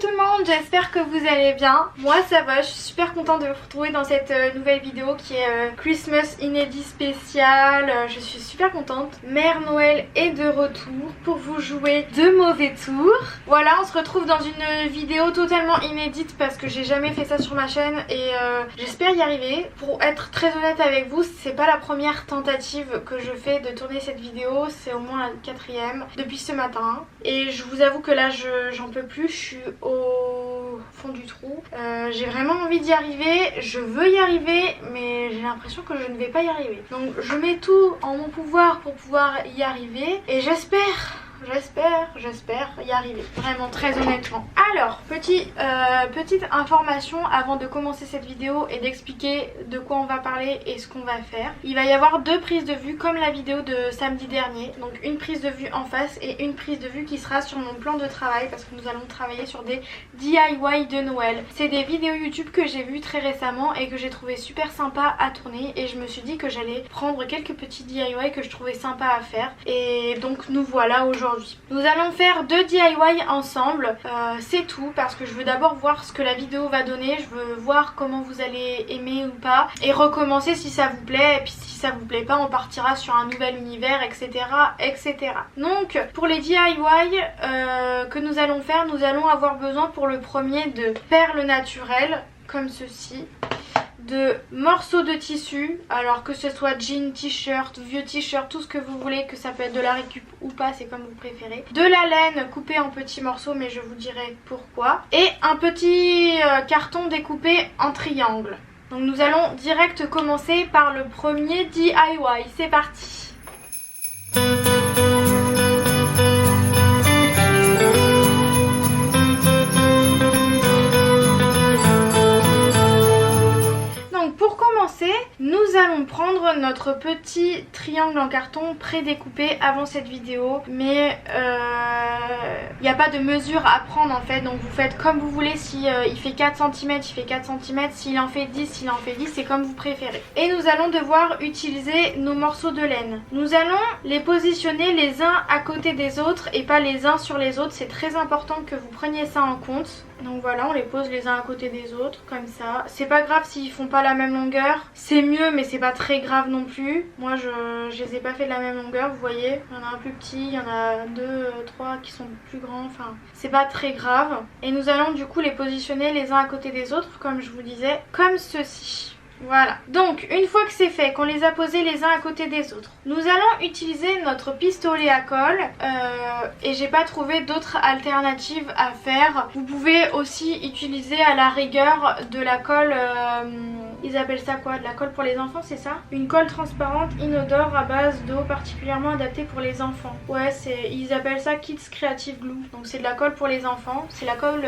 tout le monde, j'espère que vous allez bien. Moi ça va, je suis super contente de vous retrouver dans cette nouvelle vidéo qui est Christmas inédit spécial. Je suis super contente. Mère Noël est de retour pour vous jouer de mauvais tours. Voilà, on se retrouve dans une vidéo totalement inédite parce que j'ai jamais fait ça sur ma chaîne et j'espère y arriver. Pour être très honnête avec vous, c'est pas la première tentative que je fais de tourner cette vidéo, c'est au moins la quatrième depuis ce matin. Et je vous avoue que là j'en peux plus, je suis au fond du trou. J'ai vraiment envie d'y arriver, je veux y arriver, mais j'ai l'impression que je ne vais pas y arriver. Donc je mets tout en mon pouvoir pour pouvoir y arriver et j'espère y arriver, vraiment très honnêtement. Alors, petite information avant de commencer cette vidéo et d'expliquer de quoi on va parler et ce qu'on va faire. Il va y avoir deux prises de vue comme la vidéo de samedi dernier, donc une prise de vue en face et une prise de vue qui sera sur mon plan de travail parce que nous allons travailler sur des DIY de Noël. C'est des vidéos YouTube que j'ai vues très récemment et que j'ai trouvé super sympa à tourner et je me suis dit que j'allais prendre quelques petits DIY que je trouvais sympa à faire et donc nous voilà aujourd'hui. Nous allons faire deux DIY ensemble, c'est tout parce que je veux d'abord voir ce que la vidéo va donner, je veux voir comment vous allez aimer ou pas et recommencer si ça vous plaît et puis si ça vous plaît pas on partira sur un nouvel univers etc. Donc pour les DIY que nous allons faire, nous allons avoir besoin pour le premier de perles naturelles comme ceci, de morceaux de tissu, alors que ce soit jean, t-shirt, vieux t-shirt, tout ce que vous voulez, que ça peut être de la récup ou pas, c'est comme vous préférez. De la laine coupée en petits morceaux, mais je vous dirai pourquoi. Et un petit carton découpé en triangle. Donc nous allons direct commencer par le premier DIY. C'est parti! Nous allons prendre notre petit triangle en carton pré-découpé avant cette vidéo, mais il n'y a pas de mesure à prendre en fait, donc vous faites comme vous voulez. Si il fait 4 cm, il fait 4 cm, s'il en fait 10, s'il en fait 10, c'est comme vous préférez. Et nous allons devoir utiliser nos morceaux de laine. Nous allons les positionner les uns à côté des autres et pas les uns sur les autres, c'est très important que vous preniez ça en compte. Donc voilà, on les pose les uns à côté des autres, comme ça. C'est pas grave s'ils font pas la même longueur. C'est mieux, mais c'est pas très grave non plus. Moi, je les ai pas fait de la même longueur, vous voyez. Il y en a un plus petit, il y en a 2, 3 qui sont plus grands. Enfin, c'est pas très grave. Et nous allons du coup les positionner les uns à côté des autres, comme je vous disais, comme ceci. Voilà, donc une fois que c'est fait, qu'on les a posés les uns à côté des autres, nous allons utiliser notre pistolet à colle et j'ai pas trouvé d'autres alternatives à faire. Vous pouvez aussi utiliser à la rigueur de la colle, ils appellent ça quoi? De la colle pour les enfants, c'est ça? Une colle transparente inodore à base d'eau particulièrement adaptée pour les enfants. Ouais, ils appellent ça Kids Creative Glue. Donc c'est de la colle pour les enfants, c'est la colle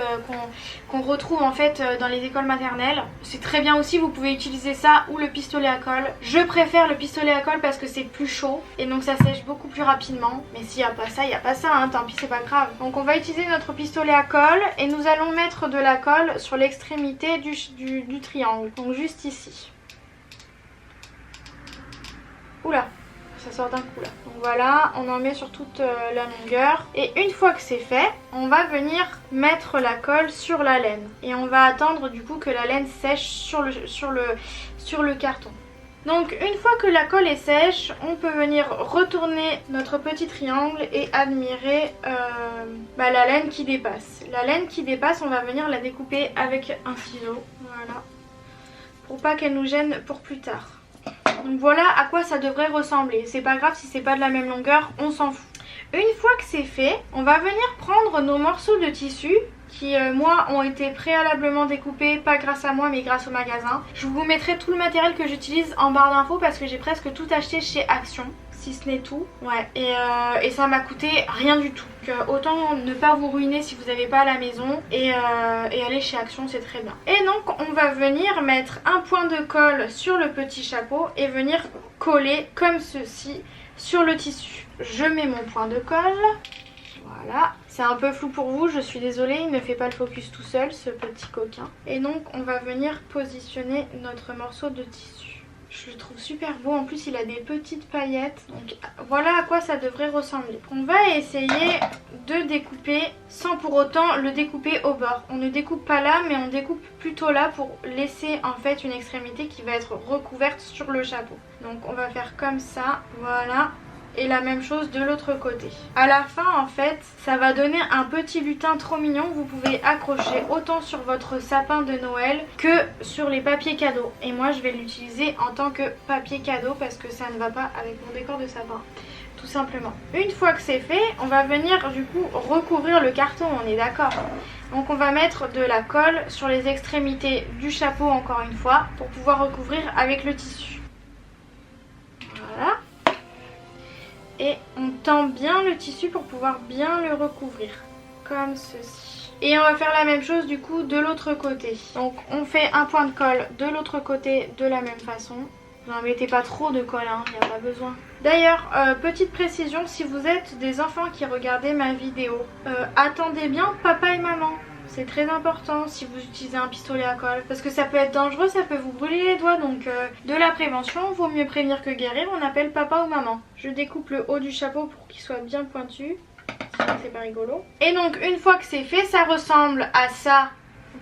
qu'on retrouve en fait dans les écoles maternelles. C'est très bien aussi, vous pouvez utiliser ça ou le pistolet à colle. Je préfère le pistolet à colle parce que c'est plus chaud et donc ça sèche beaucoup plus rapidement. Mais s'il n'y a pas ça, il n'y a pas ça, hein, tant pis, c'est pas grave. Donc on va utiliser notre pistolet à colle et nous allons mettre de la colle sur l'extrémité du triangle. Donc juste ici. Oula, ça sort d'un coup là. Donc voilà, on en met sur toute la longueur. Et une fois que c'est fait, on va venir mettre la colle sur la laine. Et on va attendre du coup que la laine sèche sur le carton. Donc une fois que la colle est sèche, on peut venir retourner notre petit triangle et admirer la laine qui dépasse. La laine qui dépasse, on va venir la découper avec un ciseau. Voilà. Pour pas qu'elle nous gêne pour plus tard. Donc voilà à quoi ça devrait ressembler. C'est pas grave si c'est pas de la même longueur, on s'en fout. Une fois que c'est fait, on va venir prendre nos morceaux de tissu qui moi ont été préalablement découpés, pas grâce à moi mais grâce au magasin. Je vous mettrai tout le matériel que j'utilise en barre d'infos parce que j'ai presque tout acheté chez Action, si ce n'est tout. Ouais, et ça m'a coûté rien du tout. Donc, autant ne pas vous ruiner si vous n'avez pas à la maison et aller chez Action, c'est très bien. Et donc on va venir mettre un point de colle sur le petit chapeau et venir coller comme ceci sur le tissu. Je mets mon point de colle. Voilà, c'est un peu flou pour vous, je suis désolée, il ne fait pas le focus tout seul ce petit coquin. Et donc on va venir positionner notre morceau de tissu. Je le trouve super beau, en plus il a des petites paillettes. Donc voilà à quoi ça devrait ressembler. On va essayer de découper sans pour autant le découper au bord. On ne découpe pas là, mais on découpe plutôt là pour laisser en fait une extrémité qui va être recouverte sur le chapeau. Donc on va faire comme ça, voilà. Et la même chose de l'autre côté. À la fin en fait ça va donner un petit lutin trop mignon. Vous pouvez accrocher autant sur votre sapin de Noël que sur les papiers cadeaux. Et moi je vais l'utiliser en tant que papier cadeau parce que ça ne va pas avec mon décor de sapin. Tout simplement. Une fois que c'est fait, on va venir du coup recouvrir le carton, on est d'accord. Donc on va mettre de la colle sur les extrémités du chapeau encore une fois pour pouvoir recouvrir avec le tissu. Voilà. Et on tend bien le tissu pour pouvoir bien le recouvrir, comme ceci. Et on va faire la même chose du coup de l'autre côté. Donc on fait un point de colle de l'autre côté de la même façon. Vous n'en mettez pas trop de colle, hein, il n'y a pas besoin. D'ailleurs, petite précision, si vous êtes des enfants qui regardez ma vidéo, attendez bien papa et maman. C'est très important si vous utilisez un pistolet à colle parce que ça peut être dangereux, ça peut vous brûler les doigts. Donc de la prévention, vaut mieux prévenir que guérir, on appelle papa ou maman. Je découpe le haut du chapeau pour qu'il soit bien pointu, sinon c'est pas rigolo. Et donc une fois que c'est fait, ça ressemble à ça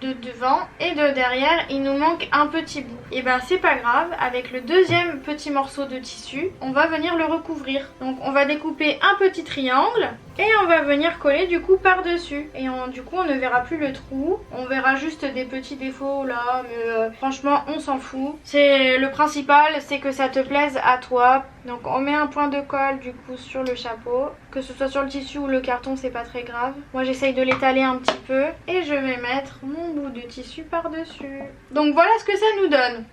de devant et de derrière il nous manque un petit bout. Et ben c'est pas grave, avec le deuxième petit morceau de tissu on va venir le recouvrir. Donc on va découper un petit triangle et on va venir coller du coup par dessus. Et du coup on ne verra plus le trou, on verra juste des petits défauts là, mais franchement on s'en fout. C'est le principal, c'est que ça te plaise à toi. Donc on met un point de colle du coup sur le chapeau, que ce soit sur le tissu ou le carton c'est pas très grave. Moi j'essaye de l'étaler un petit peu et je vais mettre mon bout de tissu par dessus. Donc voilà ce que ça nous donne.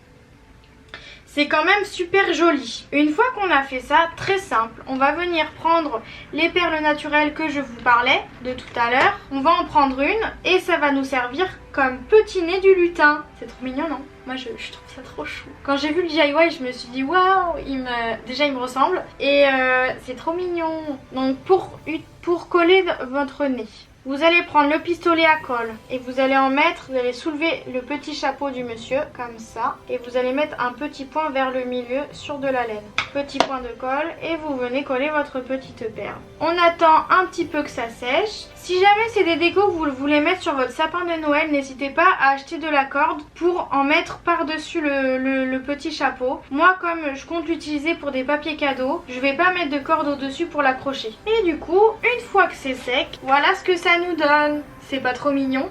C'est quand même super joli. Une fois qu'on a fait ça, très simple, on va venir prendre les perles naturelles que je vous parlais de tout à l'heure. On va en prendre une et ça va nous servir comme petit nez du lutin. C'est trop mignon, non? Moi je trouve ça trop chou. Quand j'ai vu le DIY je me suis dit waouh, déjà il me ressemble et c'est trop mignon. Donc pour coller votre nez, vous allez prendre le pistolet à colle et vous allez en mettre, vous allez soulever le petit chapeau du monsieur comme ça et vous allez mettre un petit point vers le milieu sur de la laine. Petit point de colle et vous venez coller votre petite perle. On attend un petit peu que ça sèche. Si jamais c'est des décos que vous voulez mettre sur votre sapin de Noël, n'hésitez pas à acheter de la corde pour en mettre par-dessus le petit chapeau. Moi comme je compte l'utiliser pour des papiers cadeaux, je vais pas mettre de corde au-dessus pour l'accrocher. Et du coup, une fois que c'est sec, voilà ce que ça nous donne. C'est pas trop mignon?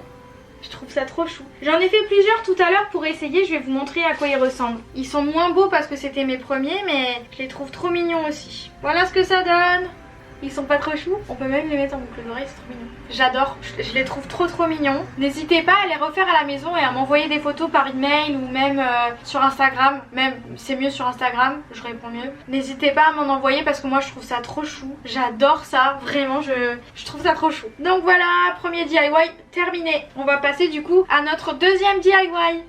Je trouve ça trop chou. J'en ai fait plusieurs tout à l'heure pour essayer, je vais vous montrer à quoi ils ressemblent. Ils sont moins beaux parce que c'était mes premiers, mais je les trouve trop mignons aussi. Voilà ce que ça donne. Ils sont pas trop choux. On peut même les mettre en boucle d'oreille, c'est trop mignon. J'adore, je les trouve trop mignons. N'hésitez pas à les refaire à la maison et à m'envoyer des photos par email ou même sur Instagram. Même c'est mieux sur Instagram, je réponds mieux. N'hésitez pas à m'en envoyer parce que moi je trouve ça trop chou. J'adore ça, vraiment je trouve ça trop chou. Donc voilà, premier DIY terminé. On va passer du coup à notre deuxième DIY.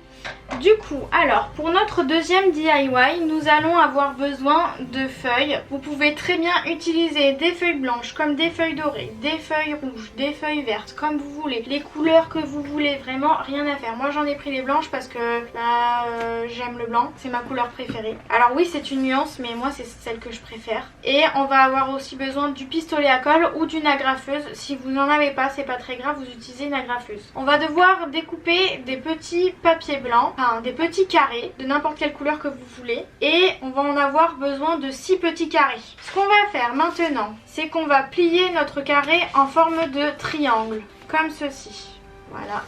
Du coup, alors pour notre deuxième DIY, nous allons avoir besoin de feuilles. Vous pouvez très bien utiliser des feuilles blanches comme des feuilles dorées, des feuilles rouges, des feuilles vertes, comme vous voulez. Les couleurs que vous voulez, vraiment rien à faire. Moi j'en ai pris les blanches parce que là j'aime le blanc, c'est ma couleur préférée. Alors oui c'est une nuance mais moi c'est celle que je préfère. Et on va avoir aussi besoin du pistolet à colle ou d'une agrafeuse. Si vous n'en avez pas, c'est pas très grave, vous utilisez une agrafeuse. On va devoir découper des petits papiers blancs, enfin des petits carrés de n'importe quelle couleur que vous voulez. Et on va en avoir besoin de 6 petits carrés. Ce qu'on va faire maintenant, c'est qu'on va plier notre carré en forme de triangle, comme ceci. Voilà.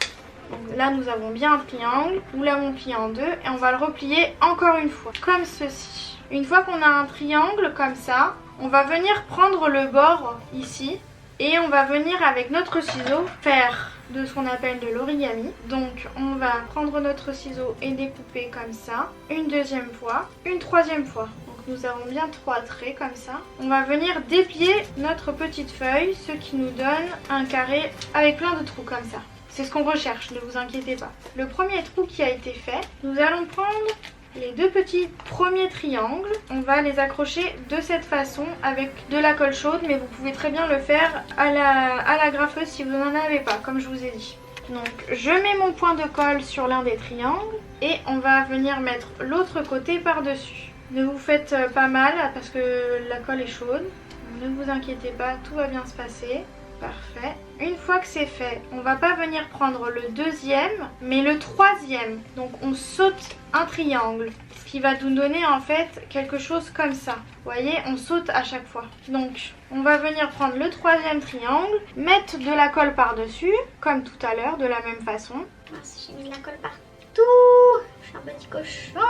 Donc là nous avons bien un triangle, nous l'avons plié en deux et on va le replier encore une fois, comme ceci. Une fois qu'on a un triangle comme ça, on va venir prendre le bord ici et on va venir avec notre ciseau faire de ce qu'on appelle de l'origami. Donc on va prendre notre ciseau et découper comme ça, une deuxième fois, une troisième fois. Donc nous avons bien 3 traits comme ça. On va venir déplier notre petite feuille, ce qui nous donne un carré avec plein de trous comme ça. C'est ce qu'on recherche, ne vous inquiétez pas. Le premier trou qui a été fait, nous allons prendre les 2 petits premiers triangles, on va les accrocher de cette façon avec de la colle chaude, mais vous pouvez très bien le faire à la graffeuse si vous n'en avez pas, comme je vous ai dit. Donc je mets mon point de colle sur l'un des triangles et on va venir mettre l'autre côté par-dessus. Ne vous faites pas mal parce que la colle est chaude. Ne vous inquiétez pas, tout va bien se passer. Parfait. Une fois que c'est fait, on va pas venir prendre le deuxième, mais le troisième. Donc on saute un triangle, ce qui va nous donner en fait quelque chose comme ça. Vous voyez, on saute à chaque fois. Donc on va venir prendre le troisième triangle, mettre de la colle par-dessus, comme tout à l'heure, de la même façon. J'ai mis de la colle partout. Je suis un petit cochon.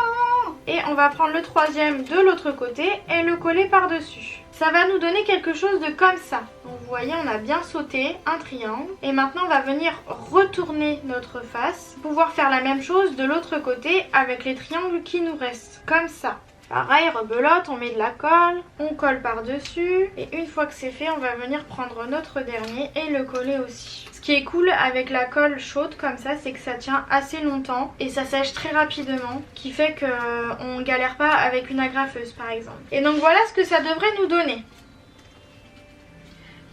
Et on va prendre le troisième de l'autre côté et le coller par-dessus. Ça va nous donner quelque chose de comme ça. Donc vous voyez, on a bien sauté un triangle. Et maintenant, on va venir retourner notre face. Pouvoir faire la même chose de l'autre côté avec les triangles qui nous restent. Comme ça. Pareil, rebelote, on met de la colle, on colle par-dessus. Et une fois que c'est fait, on va venir prendre notre dernier et le coller aussi. Ce qui est cool avec la colle chaude comme ça, c'est que ça tient assez longtemps et ça sèche très rapidement, qui fait qu'on ne galère pas avec une agrafeuse par exemple. Et donc voilà ce que ça devrait nous donner.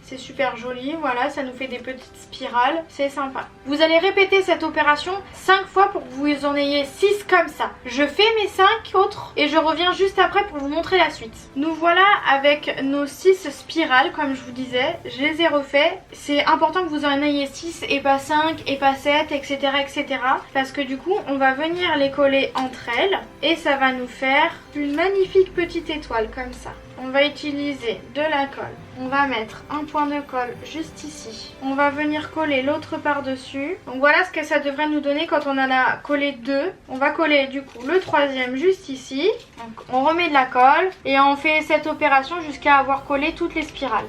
C'est super joli, voilà, ça nous fait des petites spirales, c'est sympa. Vous allez répéter cette opération 5 fois pour que vous en ayez 6 comme ça. Je fais mes 5 autres et je reviens juste après pour vous montrer la suite. Nous voilà avec nos 6 spirales, comme je vous disais, je les ai refait. C'est important que vous en ayez 6 et pas 5 et pas 7, etc. etc. Parce que du coup, on va venir les coller entre elles et ça va nous faire une magnifique petite étoile comme ça. On va utiliser de la colle. On va mettre un point de colle juste ici. On va venir coller l'autre par-dessus. Donc voilà ce que ça devrait nous donner quand on en a collé 2. On va coller du coup le troisième juste ici. Donc on remet de la colle et on fait cette opération jusqu'à avoir collé toutes les spirales.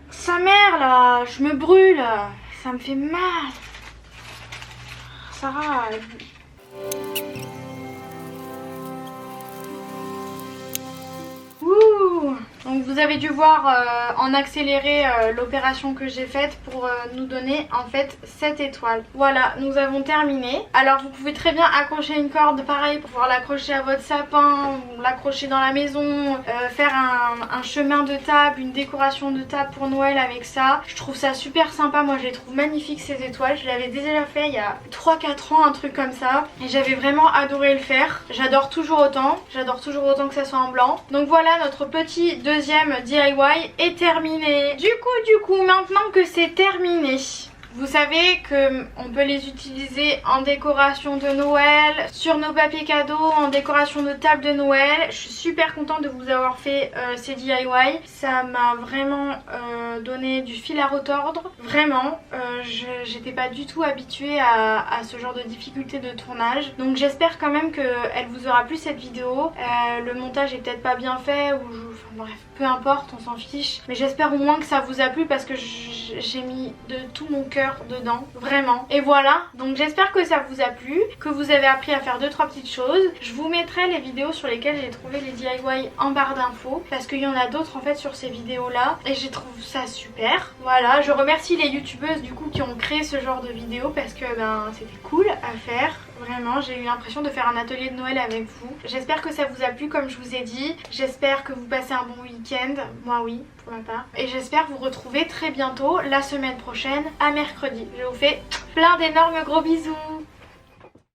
Sa mère là, je me brûle, ça me fait mal. Sarah. Ouh. Donc vous avez dû voir en accéléré l'opération que j'ai faite pour nous donner en fait cette étoile. Voilà, nous avons terminé. Alors vous pouvez très bien accrocher une corde pareil pour pouvoir l'accrocher à votre sapin, l'accrocher dans la maison, faire un chemin de table, une décoration de table pour Noël avec ça. Je trouve ça super sympa, moi je les trouve magnifiques ces étoiles. Je l'avais déjà fait il y a 3-4 ans, un truc comme ça. Et j'avais vraiment adoré le faire. J'adore toujours autant que ça soit en blanc. Donc voilà, notre petit deuxième DIY est terminé. Du coup, maintenant que c'est terminé, vous savez qu'on peut les utiliser en décoration de Noël, sur nos papiers cadeaux, en décoration de table de Noël. Je suis super contente de vous avoir fait ces DIY. Ça m'a vraiment donné du fil à retordre. Vraiment, j'étais pas du tout habituée à ce genre de difficulté de tournage. Donc j'espère quand même qu'elle vous aura plu cette vidéo. Le montage est peut-être pas bien fait, enfin bref, peu importe, on s'en fiche. Mais j'espère au moins que ça vous a plu parce que j'ai mis de tout mon cœur dedans, vraiment. Et voilà, donc j'espère que ça vous a plu, que vous avez appris à faire 2-3 petites choses. Je vous mettrai les vidéos sur lesquelles j'ai trouvé les DIY en barre d'infos parce qu'il y en a d'autres en fait sur ces vidéos là et je trouve ça super. Voilà, je remercie les youtubeuses du coup qui ont créé ce genre de vidéos parce que c'était cool à faire. Vraiment, j'ai eu l'impression de faire un atelier de Noël avec vous. J'espère que ça vous a plu comme je vous ai dit. J'espère que vous passez un bon week-end. Moi oui, pour ma part. Et j'espère vous retrouver très bientôt la semaine prochaine à mercredi. Je vous fais plein d'énormes gros bisous.